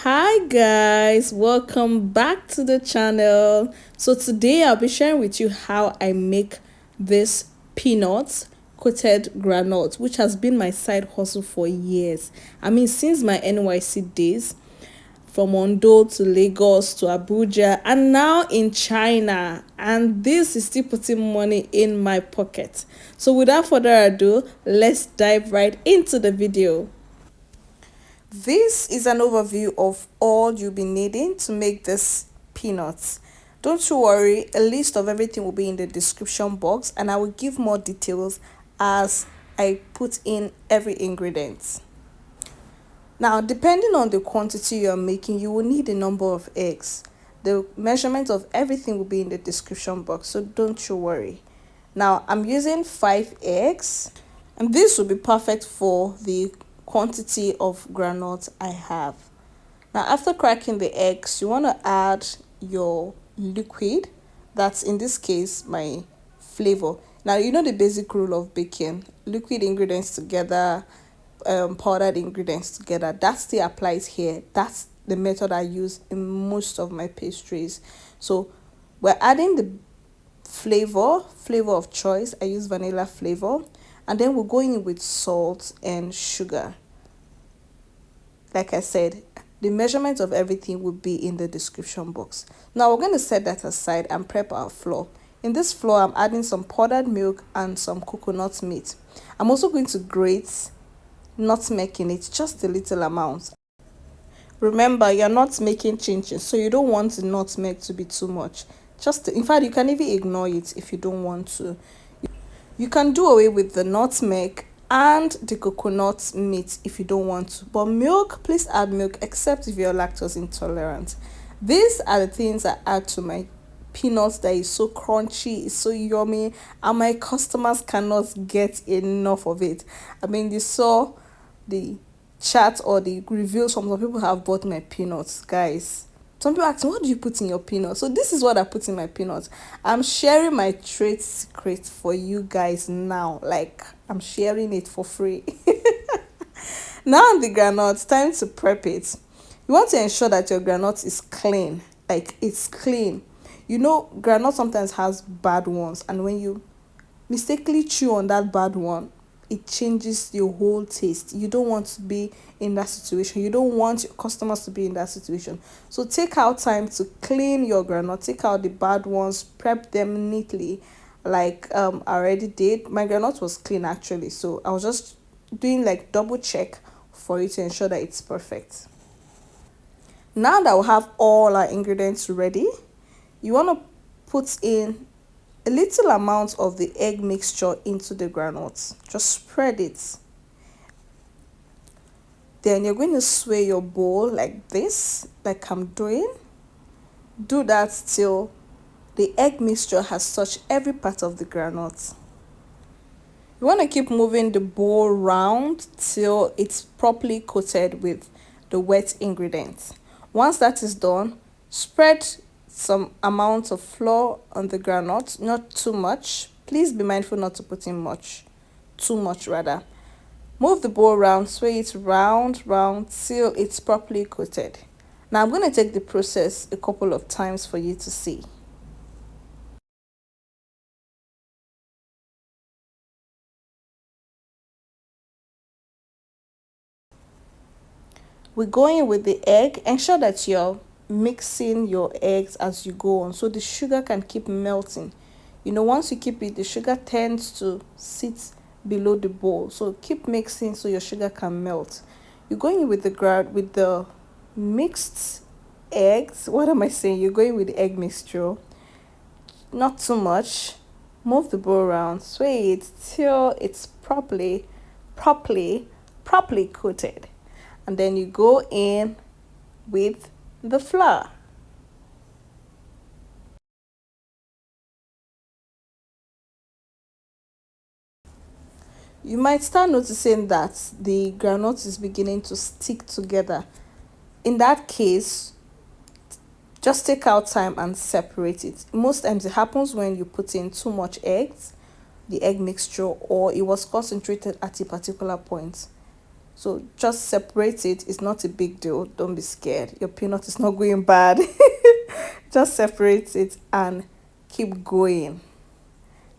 Hi guys, welcome back to the channel. So today I'll be sharing with you how I make this peanut coated granite, which has been my side hustle for years. I mean, since my NYC days, from Ondo to Lagos to Abuja, and now in China. And this is still putting money in my pocket. So without further ado, let's dive right into the video. This is an overview of all you'll be needing to make this peanuts. Don't you worry, a list of everything will be in the description box and I will give more details as I put in every ingredient. Now, depending on the quantity you're making, you will need a number of eggs. The measurement of everything will be in the description box, so don't you worry. Now, I'm using 5 eggs, and this will be perfect for the quantity of groundnut I have. Now, after cracking the eggs, you want to add your liquid. That's in this case my flavor. Now, you know the basic rule of baking: liquid ingredients together, powdered ingredients together. That still applies here. That's the method I use in most of my pastries. So we're adding the flavor of choice. I use vanilla flavor, and then we're going in with salt and sugar. Like I said, the measurement of everything will be in the description box. Now we're going to set that aside and prep our flour. In this flour, I'm adding some powdered milk and some coconut meat. I'm also going to grate nutmeg in it, just a little amount. Remember, you're not making chin-chin, so you don't want the nutmeg to be too much. In fact, you can even ignore it if you don't want to. You can do away with the nutmeg and the coconut meat if you don't want to. But milk, please add milk, except if you're lactose intolerant. These are the things I add to my peanuts that is so crunchy, it's so yummy, and my customers cannot get enough of it. I mean, you saw the chat or the reviews from some people have bought my peanuts, guys. Some people ask me, what do you put in your peanuts? So this is what I put in my peanuts. I'm sharing my trade secret for you guys now. Like, I'm sharing it for free. Now on the granite, time to prep it. You want to ensure that your granite is clean. Like, it's clean. You know, granite sometimes has bad ones, and when you mistakenly chew on that bad one, it changes your whole taste. You don't want to be in that situation. You don't want your customers to be in that situation. So take out time to clean your granite, take out the bad ones, prep them neatly, like I already did. My granite was clean actually, so I was just doing like double check for it to ensure that it's perfect. Now that we have all our ingredients ready, you want to put in a little amount of the egg mixture into the granules. Just spread it. Then you're going to sway your bowl like this, like I'm doing. Do that till the egg mixture has touched every part of the granules. You want to keep moving the bowl round till it's properly coated with the wet ingredients. Once that is done, spread some amount of flour on the granite, not too much. Please be mindful not to put in too much rather. Move the bowl round, sway it round till it's properly coated. Now I'm going to take the process a couple of times for you to see. We're going with the egg. Ensure that you're mixing your eggs as you go on so the sugar can keep melting. You know, once you keep it, the sugar tends to sit below the bowl, so keep mixing so your sugar can melt. You're going with the mixed eggs. What am I saying? You're going with the egg mixture, not too much. Move the bowl around, sway it till it's properly coated, and then you go in with the flour. You might start noticing that the granite is beginning to stick together. In that case, just take out time and separate it. Most times it happens when you put in too much eggs, the egg mixture, or it was concentrated at a particular point. So just separate it. It's not a big deal. Don't be scared. Your peanut is not going bad. Just separate it and keep going.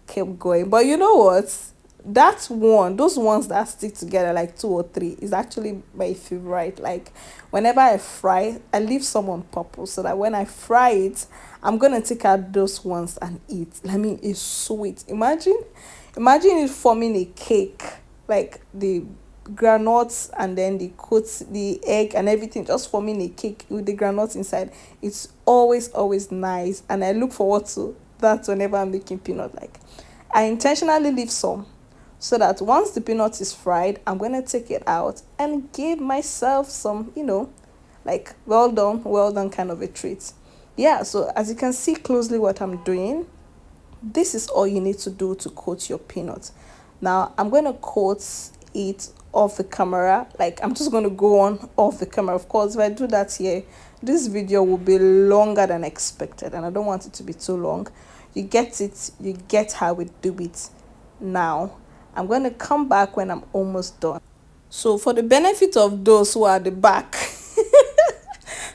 Keep going. But you know what? That one, those ones that stick together like two or three, is actually my favorite. Like whenever I fry, I leave some on purpose so that when I fry it, I'm gonna take out those ones and eat. I mean, it's sweet. Imagine it forming a cake, like the granules and then the coats, the egg and everything just forming a cake with the granules inside. It's always nice, and I look forward to that whenever I'm making peanut. Like I intentionally leave some so that once the peanut is fried, I'm gonna take it out and give myself some, like well done kind of a treat. Yeah, so as you can see closely what I'm doing, this is all you need to do to coat your peanut. Now I'm going to coat it off the camera. Like I'm just going to go on off the camera. Of course, if I do that here, this video will be longer than expected, and I don't want it to be too long. You get it. You get how we do it. Now I'm going to come back when I'm almost done. So for the benefit of those who are at the back,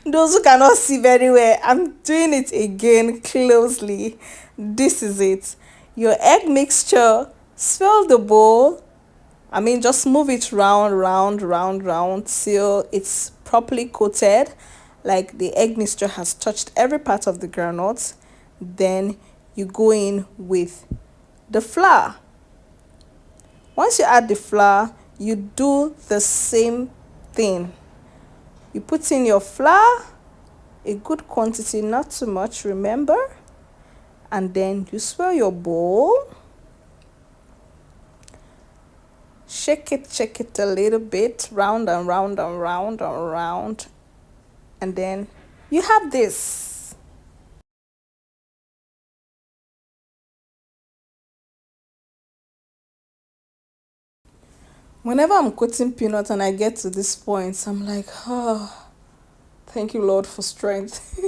those who cannot see very well, I'm doing it again closely. This is it. Your egg mixture, swirl the bowl. I mean, just move it round till it's properly coated. Like the egg mixture has touched every part of the granules. Then you go in with the flour. Once you add the flour, you do the same thing. You put in your flour, a good quantity, not too much, remember? And then you swirl your bowl. Shake it a little bit, round and round and round and round. And then you have this. Whenever I'm cutting peanuts and I get to this point, I'm like, oh, thank you, Lord, for strength.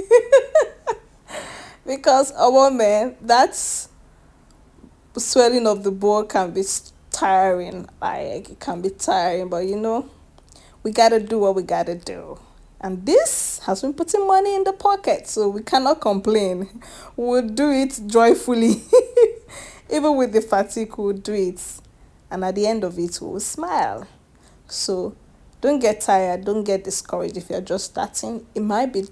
Because, oh man, that's swelling of the bowl can be tiring. Like, it can be tiring, but we gotta do what we gotta do. And this has been putting money in the pocket, so we cannot complain. We'll do it joyfully. Even with the fatigue, we'll do it. And at the end of it, we'll smile. So don't get tired, don't get discouraged if you're just starting. It might be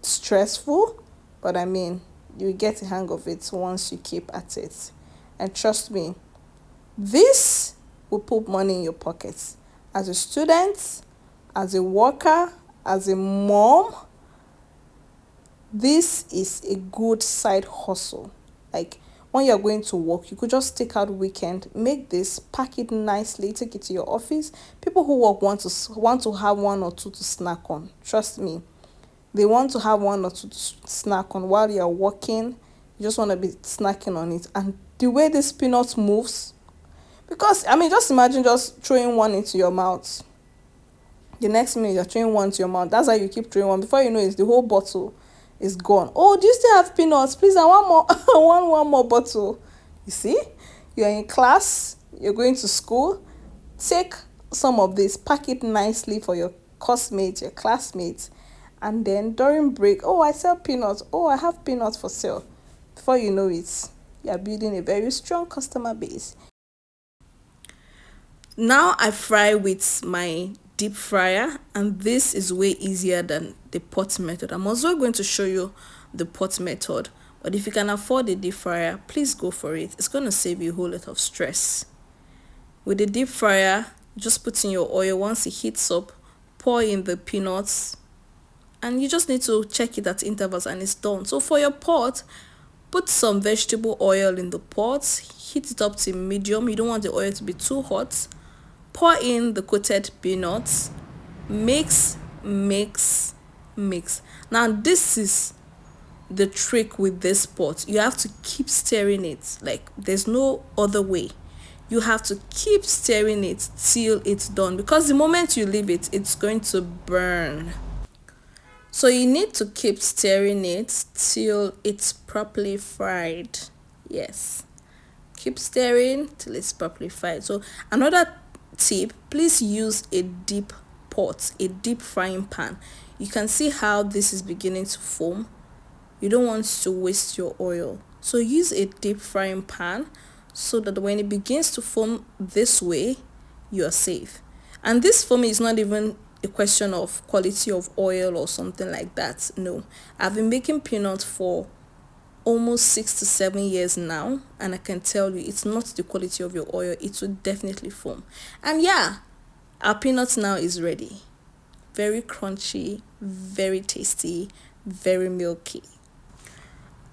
stressful, but I mean, you get the hang of it once you keep at it. And trust me, this will put money in your pockets. As a student, as a worker, as a mom, this is a good side hustle. Like when you're going to work, you could just take out weekend, make this, pack it nicely, take it to your office. People who work want to have one or two to snack on. Trust me, they want to have one or two to snack on while you're working. You just want to be snacking on it. And the way this peanut moves, because I mean, just imagine just throwing one into your mouth. The next minute you're throwing one to your mouth. That's how you keep throwing one. Before you know it, the whole bottle is gone. Oh, do you still have peanuts? Please, I want more. I want one more bottle. You see, you're in class, you're going to school. Take some of this, pack it nicely for your classmates, and then during break, oh, I sell peanuts. Oh, I have peanuts for sale. Before you know it, you're building a very strong customer base. Now I fry with my deep fryer, and this is way easier than the pot method. I'm also going to show you the pot method, but if you can afford the deep fryer, please go for it. It's going to save you a whole lot of stress. With the deep fryer, just put in your oil. Once it heats up, pour in the peanuts, and you just need to check it at intervals and it's done. So for your pot, put some vegetable oil in the pot, heat it up to medium. You don't want the oil to be too hot. Pour in the coated peanuts, mix. Now this is the trick with this pot. You have to keep stirring it. Like there's no other way. You have to keep stirring it till it's done, because the moment you leave it, it's going to burn. So you need to keep stirring it till it's properly fried. Yes, keep stirring till it's properly fried. So another tip, please use a deep pot, a deep frying pan. You can see how this is beginning to foam. You don't want to waste your oil, so use a deep frying pan so that when it begins to foam this way, you're safe. And this foaming is not even a question of quality of oil or something like that. No, I've been making peanuts for almost 6 to 7 years now, and I can tell you it's not the quality of your oil, it will definitely foam. And yeah, our peanut now is ready. Very crunchy, very tasty, very milky.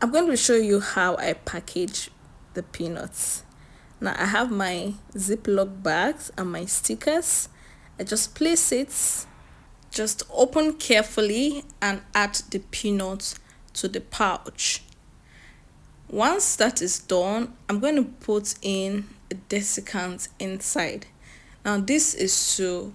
I'm going to show you how I package the peanuts. Now I have my Ziploc bags and my stickers. I just place it, just open carefully and add the peanuts to the pouch. Once that is done, I'm going to put in a desiccant inside. Now this is to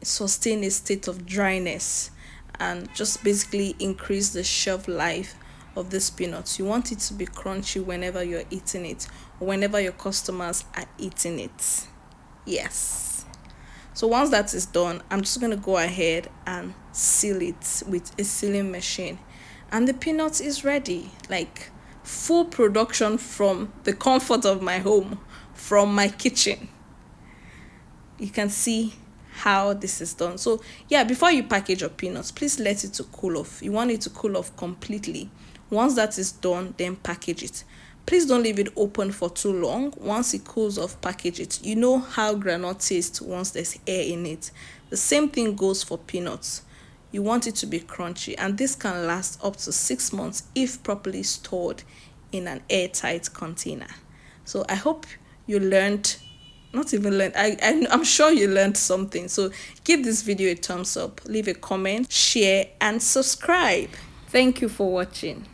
sustain a state of dryness and just basically increase the shelf life of this peanuts. You want it to be crunchy whenever you're eating it, or whenever your customers are eating it. Yes. So once that is done, I'm just going to go ahead and seal it with a sealing machine. And the peanut is ready. Like full production from the comfort of my home, from my kitchen. You can see how this is done. So yeah, before you package your peanuts, please let it to cool off. You want it to cool off completely. Once that is done, then package it. Please don't leave it open for too long. Once it cools off, package it. You know how groundnut tastes once there's air in it. The same thing goes for peanuts. You want it to be crunchy, and this can last up to 6 months if properly stored in an airtight container. So I hope you learned, not even learned, I'm sure you learned something. So give this video a thumbs up, leave a comment, share and subscribe. Thank you for watching.